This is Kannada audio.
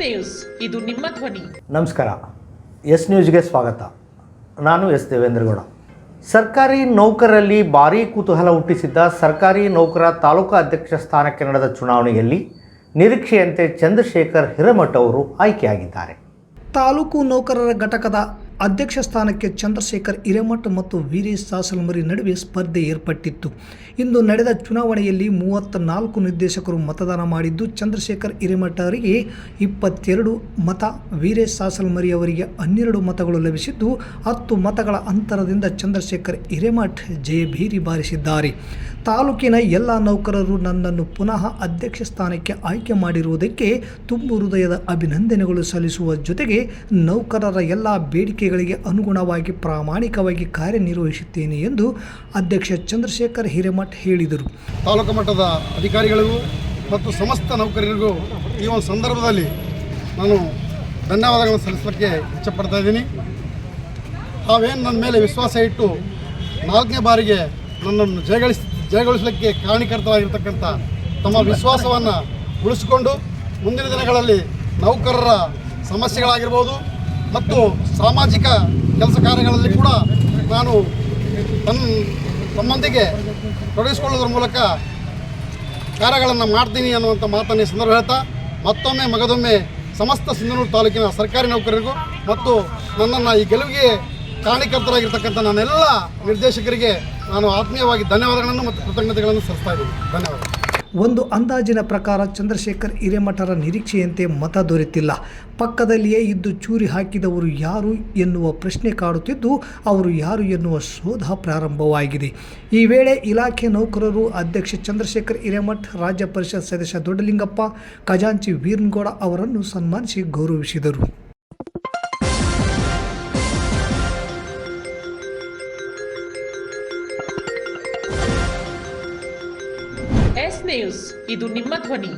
ನ್ಯೂಸ್, ಇದು ನಿಮ್ಮ ಧ್ವನಿ. ನಮಸ್ಕಾರ. ಎಸ್ ನ್ಯೂಸ್ಗೆ ಸ್ವಾಗತ. ನಾನು ಎಸ್ ದೇವೇಂದ್ರಗೌಡ. ಸರ್ಕಾರಿ ನೌಕರರಲ್ಲಿ ಭಾರೀ ಕುತೂಹಲ ಹುಟ್ಟಿಸಿದ್ದ ಸರ್ಕಾರಿ ನೌಕರ ತಾಲೂಕಾ ಅಧ್ಯಕ್ಷ ಸ್ಥಾನಕ್ಕೆ ನಡೆದ ಚುನಾವಣೆಯಲ್ಲಿ ನಿರೀಕ್ಷೆಯಂತೆ ಚಂದ್ರಶೇಖರ್ ಹಿರೇಮಠ ಅವರು ಆಯ್ಕೆಯಾಗಿದ್ದಾರೆ. ತಾಲೂಕು ನೌಕರರ ಘಟಕದ ಅಧ್ಯಕ್ಷ ಸ್ಥಾನಕ್ಕೆ ಚಂದ್ರಶೇಖರ್ ಹಿರೇಮಠ ಮತ್ತು ವೀರೇಶ್ ಸಾಸಲಮರಿ ನಡುವೆ ಸ್ಪರ್ಧೆ ಏರ್ಪಟ್ಟಿತ್ತು. ಇಂದು ನಡೆದ ಚುನಾವಣೆಯಲ್ಲಿ 34 ನಿರ್ದೇಶಕರು ಮತದಾನ ಮಾಡಿದ್ದು, ಚಂದ್ರಶೇಖರ್ ಹಿರೇಮಠ ಅವರಿಗೆ 22 ಮತ, ವೀರೇಶ್ ಸಾಸಲಮರಿ ಅವರಿಗೆ 12 ಮತಗಳು ಲಭಿಸಿದ್ದು, 10 ಮತಗಳ ಅಂತರದಿಂದ ಚಂದ್ರಶೇಖರ್ ಹಿರೇಮಠ ಜಯಭೇರಿ ಬಾರಿಸಿದ್ದಾರೆ. ತಾಲೂಕಿನ ಎಲ್ಲ ನೌಕರರು ನನ್ನನ್ನು ಪುನಃ ಅಧ್ಯಕ್ಷ ಸ್ಥಾನಕ್ಕೆ ಆಯ್ಕೆ ಮಾಡಿರುವುದಕ್ಕೆ ತುಂಬು ಹೃದಯದ ಅಭಿನಂದನೆಗಳು ಸಲ್ಲಿಸುವ ಜೊತೆಗೆ ನೌಕರರ ಎಲ್ಲ ಬೇಡಿಕೆಗಳಿಗೆ ಅನುಗುಣವಾಗಿ ಪ್ರಾಮಾಣಿಕವಾಗಿ ಕಾರ್ಯನಿರ್ವಹಿಸುತ್ತೇನೆ ಎಂದು ಅಧ್ಯಕ್ಷ ಚಂದ್ರಶೇಖರ್ ಹಿರೇಮಠ ಹೇಳಿದರು. ತಾಲೂಕು ಮಟ್ಟದ ಅಧಿಕಾರಿಗಳಿಗೂ ಮತ್ತು ಸಮಸ್ತ ನೌಕರರಿಗೂ ಈ ಒಂದು ಸಂದರ್ಭದಲ್ಲಿ ನಾನು ಧನ್ಯವಾದಗಳನ್ನು ಸಲ್ಲಿಸಲಿಕ್ಕೆ ಇಚ್ಛೆಪಡ್ತಾ ಇದ್ದೀನಿ. ತಾವೇನು ನನ್ನ ಮೇಲೆ ವಿಶ್ವಾಸ ಇಟ್ಟು 4ನೇ ಬಾರಿಗೆ ನನ್ನನ್ನು ಜಯಗಳಿಸಲಿಕ್ಕೆ ಕಾರಣೀಕರ್ತವಾಗಿರ್ತಕ್ಕಂಥ ತಮ್ಮ ವಿಶ್ವಾಸವನ್ನು ಉಳಿಸಿಕೊಂಡು ಮುಂದಿನ ದಿನಗಳಲ್ಲಿ ನೌಕರರ ಸಮಸ್ಯೆಗಳಾಗಿರ್ಬೋದು ಮತ್ತು ಸಾಮಾಜಿಕ ಕೆಲಸ ಕಾರ್ಯಗಳಲ್ಲಿ ಕೂಡ ನಾನು ತಮ್ಮೊಂದಿಗೆ ತೊಡಗಿಸಿಕೊಳ್ಳೋದ್ರ ಮೂಲಕ ಕಾರ್ಯಗಳನ್ನು ಮಾಡ್ತೀನಿ ಅನ್ನುವಂಥ ಮಾತನ್ನು ಸಂದರ್ಭ ಹೇಳ್ತಾ ಮತ್ತೊಮ್ಮೆ ಮಗದೊಮ್ಮೆ ಸಮಸ್ತ ಸಿಂಧನೂರು ತಾಲೂಕಿನ ಸರ್ಕಾರಿ ನೌಕರರಿಗೂ ಮತ್ತು ನನ್ನನ್ನು ಈ ಗೆಲುವಿಗೆ ಕಾರಣೀಕರ್ತರಾಗಿರ್ತಕ್ಕಂಥ ನನ್ನೆಲ್ಲ ನಿರ್ದೇಶಕರಿಗೆ ನಾನು ಆತ್ಮೀಯವಾಗಿ ಧನ್ಯವಾದಗಳನ್ನು ಮತ್ತು ಕೃತಜ್ಞತೆಗಳನ್ನು ಸಲ್ಲಿಸ್ತಾ ಇದ್ದೀನಿ. ಧನ್ಯವಾದ. ಒಂದು ಅಂದಾಜಿನ ಪ್ರಕಾರ ಚಂದ್ರಶೇಖರ್ ಹಿರೇಮಠರ ನಿರೀಕ್ಷೆಯಂತೆ ಮತ ದೊರೆತಿಲ್ಲ. ಪಕ್ಕದಲ್ಲಿಯೇ ಇದ್ದು ಚೂರಿ ಹಾಕಿದವರು ಯಾರು ಎನ್ನುವ ಪ್ರಶ್ನೆ ಕಾಡುತ್ತಿದ್ದು, ಅವರು ಯಾರು ಎನ್ನುವ ಶೋಧ ಪ್ರಾರಂಭವಾಗಿದೆ. ಈ ವೇಳೆ ಇಲಾಖೆ ನೌಕರರು ಅಧ್ಯಕ್ಷ ಚಂದ್ರಶೇಖರ್ ಹಿರೇಮಠ, ರಾಜ್ಯ ಪರಿಷತ್ ಸದಸ್ಯ ದೊಡ್ಡಲಿಂಗಪ್ಪ, ಖಜಾಂಚಿ ವೀರನಗೌಡ ಅವರನ್ನು ಸನ್ಮಾನಿಸಿ ಗೌರವಿಸಿದರು. ಎಸ್ ನ್ಯೂಸ್, ಇದು ನಿಮ್ಮ ಧ್ವನಿ.